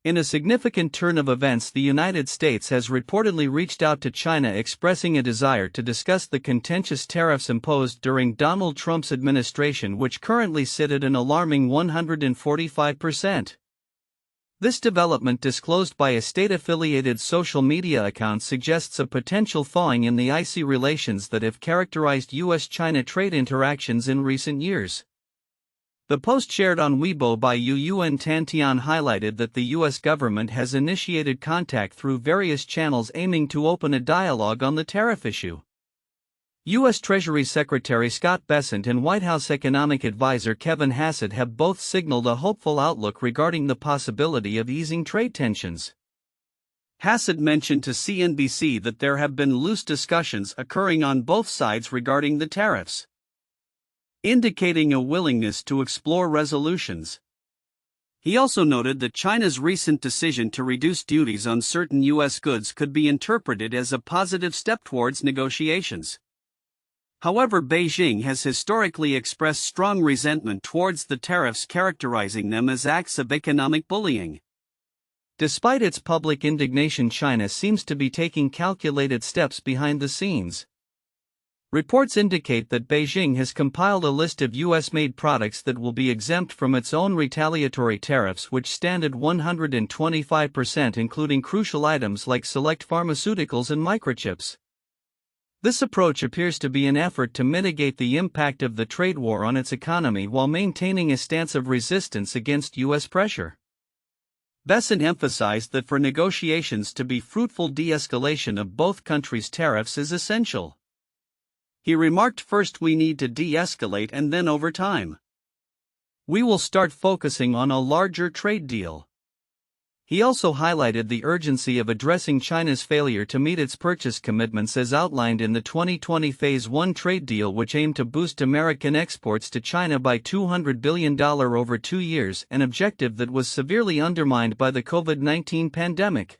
In a significant turn of events, the United States has reportedly reached out to China expressing a desire to discuss the contentious tariffs imposed during Donald Trump's administration, which currently sit at an alarming 145%. This development, disclosed by a state-affiliated social media account, suggests a potential thawing in the icy relations that have characterized U.S.-China trade interactions in recent years. The post shared on Weibo by Yuyuan Tantian highlighted that the U.S. government has initiated contact through various channels aiming to open a dialogue on the tariff issue. U.S. Treasury Secretary Scott Bessent and White House economic advisor Kevin Hassett have both signaled a hopeful outlook regarding the possibility of easing trade tensions. Hassett mentioned to CNBC that there have been loose discussions occurring on both sides regarding the tariffs, indicating a willingness to explore resolutions. He also noted that China's recent decision to reduce duties on certain U.S. goods could be interpreted as a positive step towards negotiations. However, Beijing has historically expressed strong resentment towards the tariffs, characterizing them as acts of economic bullying. Despite its public indignation, China seems to be taking calculated steps behind the scenes. Reports indicate that Beijing has compiled a list of U.S.-made products that will be exempt from its own retaliatory tariffs, which stand at 125%, including crucial items like select pharmaceuticals and microchips. This approach appears to be an effort to mitigate the impact of the trade war on its economy while maintaining a stance of resistance against U.S. pressure. Bessent emphasized that for negotiations to be fruitful, de-escalation of both countries' tariffs is essential. He remarked, "First we need to de-escalate, and then over time, we will start focusing on a larger trade deal." He also highlighted the urgency of addressing China's failure to meet its purchase commitments as outlined in the 2020 Phase 1 trade deal, which aimed to boost American exports to China by $200 billion over 2 years, an objective that was severely undermined by the COVID-19 pandemic.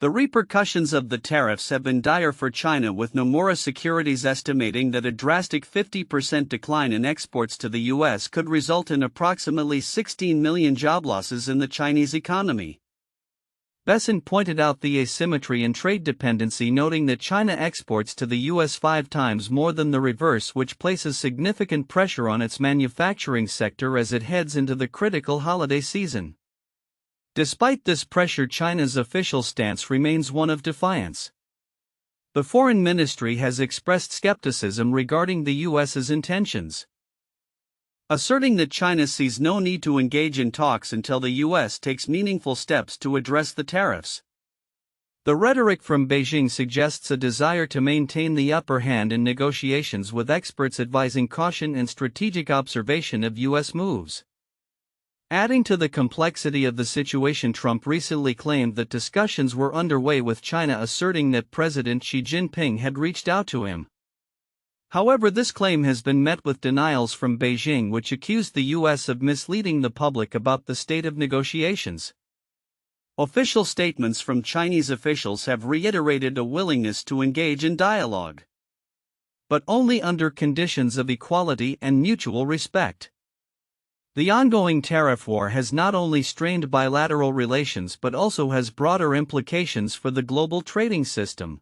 The repercussions of the tariffs have been dire for China, with Nomura Securities estimating that a drastic 50% decline in exports to the U.S. could result in approximately 16 million job losses in the Chinese economy. Bessent pointed out the asymmetry in trade dependency, noting that China exports to the U.S. 5 times more than the reverse, which places significant pressure on its manufacturing sector as it heads into the critical holiday season. Despite this pressure, China's official stance remains one of defiance. The Foreign Ministry has expressed skepticism regarding the U.S.'s intentions, asserting that China sees no need to engage in talks until the U.S. takes meaningful steps to address the tariffs. The rhetoric from Beijing suggests a desire to maintain the upper hand in negotiations, with experts advising caution and strategic observation of U.S. moves. Adding to the complexity of the situation, Trump recently claimed that discussions were underway with China, asserting that President Xi Jinping had reached out to him. However, this claim has been met with denials from Beijing, which accused the U.S. of misleading the public about the state of negotiations. Official statements from Chinese officials have reiterated a willingness to engage in dialogue, but only under conditions of equality and mutual respect. The ongoing tariff war has not only strained bilateral relations but also has broader implications for the global trading system.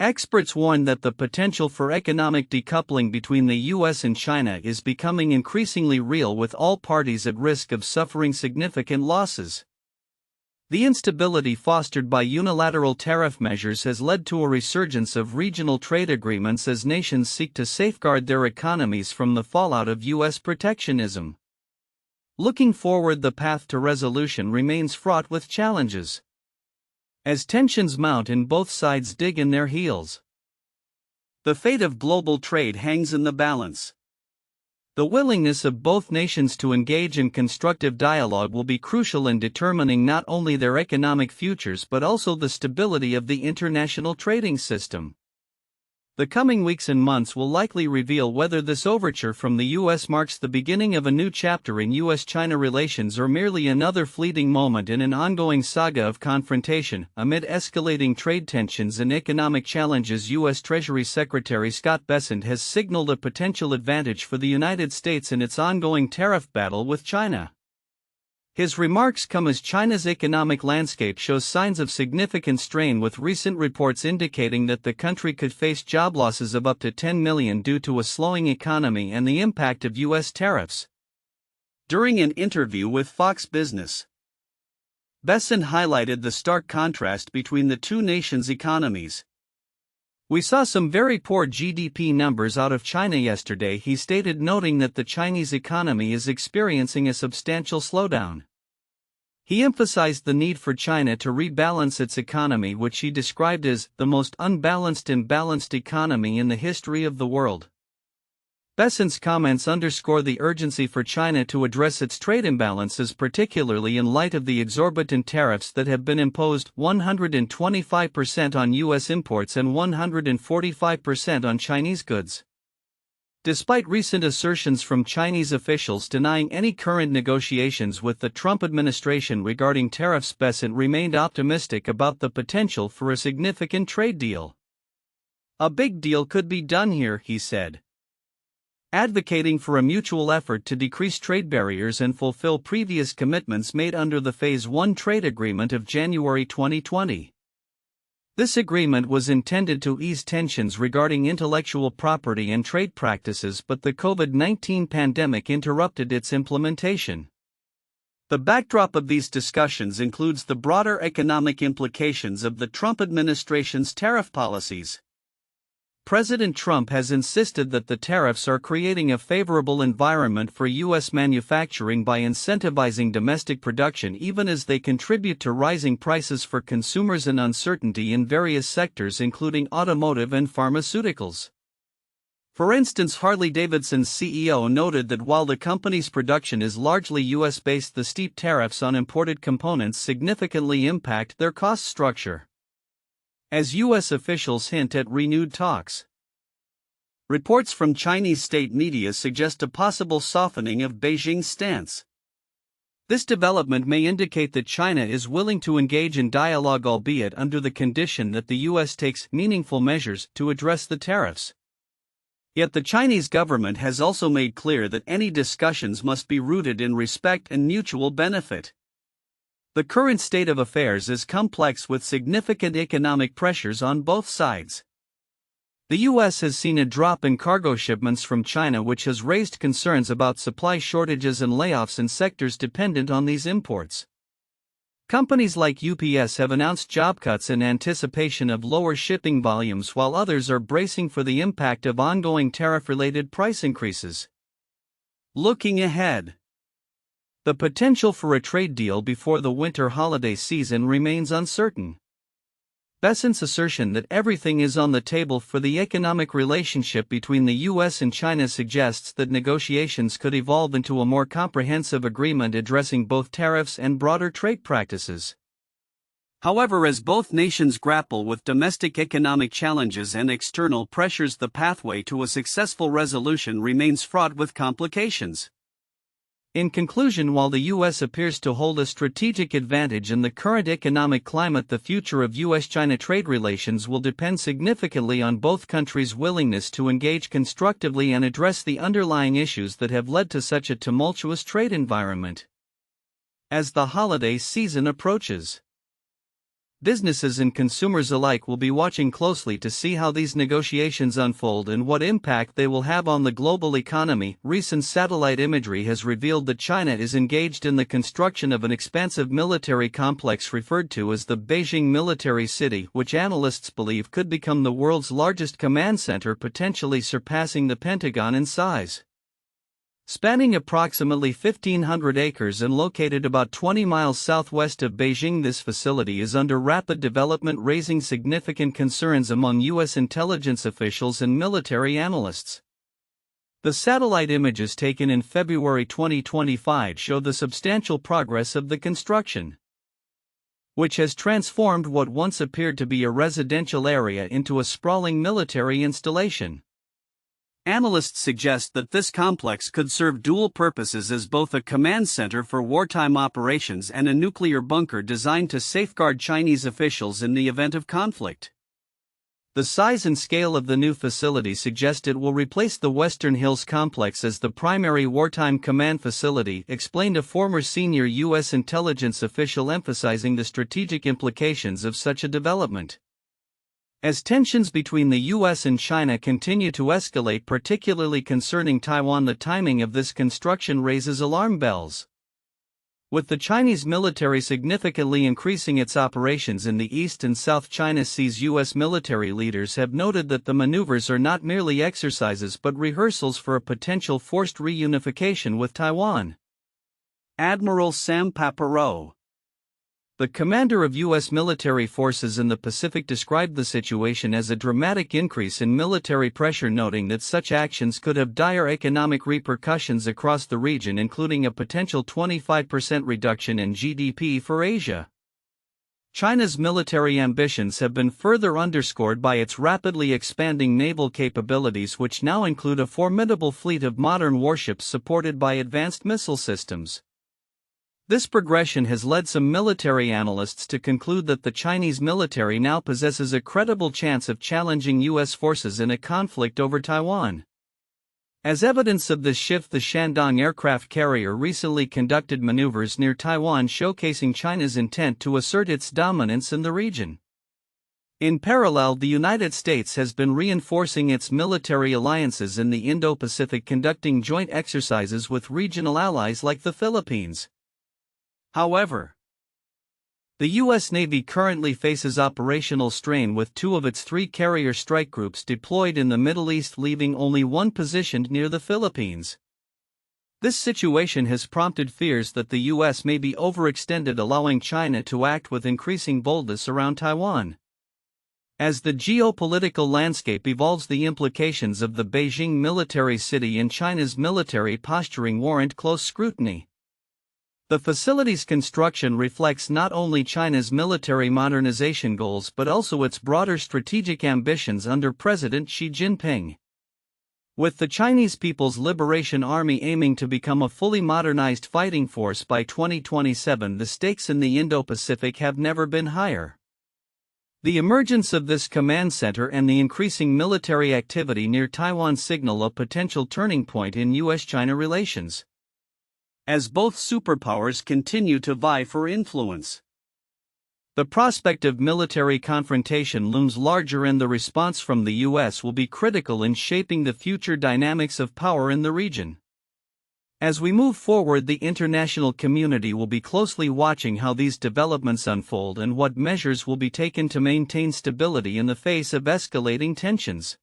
Experts warn that the potential for economic decoupling between the U.S. and China is becoming increasingly real, with all parties at risk of suffering significant losses. The instability fostered by unilateral tariff measures has led to a resurgence of regional trade agreements as nations seek to safeguard their economies from the fallout of U.S. protectionism. Looking forward, the path to resolution remains fraught with challenges, as tensions mount and both sides dig in their heels. The fate of global trade hangs in the balance. The willingness of both nations to engage in constructive dialogue will be crucial in determining not only their economic futures but also the stability of the international trading system. The coming weeks and months will likely reveal whether this overture from the U.S. marks the beginning of a new chapter in U.S.-China relations or merely another fleeting moment in an ongoing saga of confrontation. Amid escalating trade tensions and economic challenges, U.S. Treasury Secretary Scott Bessent has signaled a potential advantage for the United States in its ongoing tariff battle with China. His remarks come as China's economic landscape shows signs of significant strain, with recent reports indicating that the country could face job losses of up to 10 million due to a slowing economy and the impact of U.S. tariffs. During an interview with Fox Business, Besson highlighted the stark contrast between the two nations' economies. "We saw some very poor GDP numbers out of China yesterday," he stated, noting that the Chinese economy is experiencing a substantial slowdown. He emphasized the need for China to rebalance its economy, which he described as the most unbalanced and balanced economy in the history of the world. Besson's comments underscore the urgency for China to address its trade imbalances, particularly in light of the exorbitant tariffs that have been imposed: 125% on U.S. imports and 145% on Chinese goods. Despite recent assertions from Chinese officials denying any current negotiations with the Trump administration regarding tariffs, Besson remained optimistic about the potential for a significant trade deal. "A big deal could be done here," he said, advocating for a mutual effort to decrease trade barriers and fulfill previous commitments made under the Phase 1 trade agreement of January 2020. This agreement was intended to ease tensions regarding intellectual property and trade practices, but the COVID-19 pandemic interrupted its implementation. The backdrop of these discussions includes the broader economic implications of the Trump administration's tariff policies. President Trump has insisted that the tariffs are creating a favorable environment for U.S. manufacturing by incentivizing domestic production, even as they contribute to rising prices for consumers and uncertainty in various sectors, including automotive and pharmaceuticals. For instance, Harley-Davidson's CEO noted that while the company's production is largely U.S.-based, the steep tariffs on imported components significantly impact their cost structure, as U.S. officials hint at renewed talks. Reports from Chinese state media suggest a possible softening of Beijing's stance. This development may indicate that China is willing to engage in dialogue, albeit under the condition that the U.S. takes meaningful measures to address the tariffs. Yet the Chinese government has also made clear that any discussions must be rooted in respect and mutual benefit. The current state of affairs is complex, with significant economic pressures on both sides. The U.S. has seen a drop in cargo shipments from China, which has raised concerns about supply shortages and layoffs in sectors dependent on these imports. Companies like UPS have announced job cuts in anticipation of lower shipping volumes, while others are bracing for the impact of ongoing tariff-related price increases. Looking ahead, the potential for a trade deal before the winter holiday season remains uncertain. Besson's assertion that everything is on the table for the economic relationship between the U.S. and China suggests that negotiations could evolve into a more comprehensive agreement addressing both tariffs and broader trade practices. However, as both nations grapple with domestic economic challenges and external pressures, the pathway to a successful resolution remains fraught with complications. In conclusion, while the U.S. appears to hold a strategic advantage in the current economic climate, the future of U.S.-China trade relations will depend significantly on both countries' willingness to engage constructively and address the underlying issues that have led to such a tumultuous trade environment. As the holiday season approaches, businesses and consumers alike will be watching closely to see how these negotiations unfold and what impact they will have on the global economy. Recent satellite imagery has revealed that China is engaged in the construction of an expansive military complex referred to as the Beijing Military City, which analysts believe could become the world's largest command center, potentially surpassing the Pentagon in size. Spanning approximately 1,500 acres and located about 20 miles southwest of Beijing, this facility is under rapid development, raising significant concerns among U.S. intelligence officials and military analysts. The satellite images taken in February 2025 show the substantial progress of the construction, which has transformed what once appeared to be a residential area into a sprawling military installation. Analysts suggest that this complex could serve dual purposes as both a command center for wartime operations and a nuclear bunker designed to safeguard Chinese officials in the event of conflict. The size and scale of the new facility suggest it will replace the Western Hills complex as the primary wartime command facility, explained a former senior U.S. intelligence official, emphasizing the strategic implications of such a development. As tensions between the U.S. and China continue to escalate, particularly concerning Taiwan, the timing of this construction raises alarm bells. With the Chinese military significantly increasing its operations in the East and South China Seas, U.S. military leaders have noted that the maneuvers are not merely exercises but rehearsals for a potential forced reunification with Taiwan. Admiral Sam Paparow, the commander of U.S. military forces in the Pacific, described the situation as a dramatic increase in military pressure, noting that such actions could have dire economic repercussions across the region, including a potential 25% reduction in GDP for Asia. China's military ambitions have been further underscored by its rapidly expanding naval capabilities, which now include a formidable fleet of modern warships supported by advanced missile systems. This progression has led some military analysts to conclude that the Chinese military now possesses a credible chance of challenging U.S. forces in a conflict over Taiwan. As evidence of this shift, the Shandong aircraft carrier recently conducted maneuvers near Taiwan, showcasing China's intent to assert its dominance in the region. In parallel, the United States has been reinforcing its military alliances in the Indo-Pacific, conducting joint exercises with regional allies like the Philippines. However, the U.S. Navy currently faces operational strain, with 2 of its 3 carrier strike groups deployed in the Middle East, leaving only 1 positioned near the Philippines. This situation has prompted fears that the U.S. may be overextended, allowing China to act with increasing boldness around Taiwan. As the geopolitical landscape evolves, the implications of the Beijing military city and China's military posturing warrant close scrutiny. The facility's construction reflects not only China's military modernization goals but also its broader strategic ambitions under President Xi Jinping. With the Chinese People's Liberation Army aiming to become a fully modernized fighting force by 2027, the stakes in the Indo-Pacific have never been higher. The emergence of this command center and the increasing military activity near Taiwan signal a potential turning point in U.S.-China relations, as both superpowers continue to vie for influence. The prospect of military confrontation looms larger, and the response from the U.S. will be critical in shaping the future dynamics of power in the region. As we move forward, the international community will be closely watching how these developments unfold and what measures will be taken to maintain stability in the face of escalating tensions.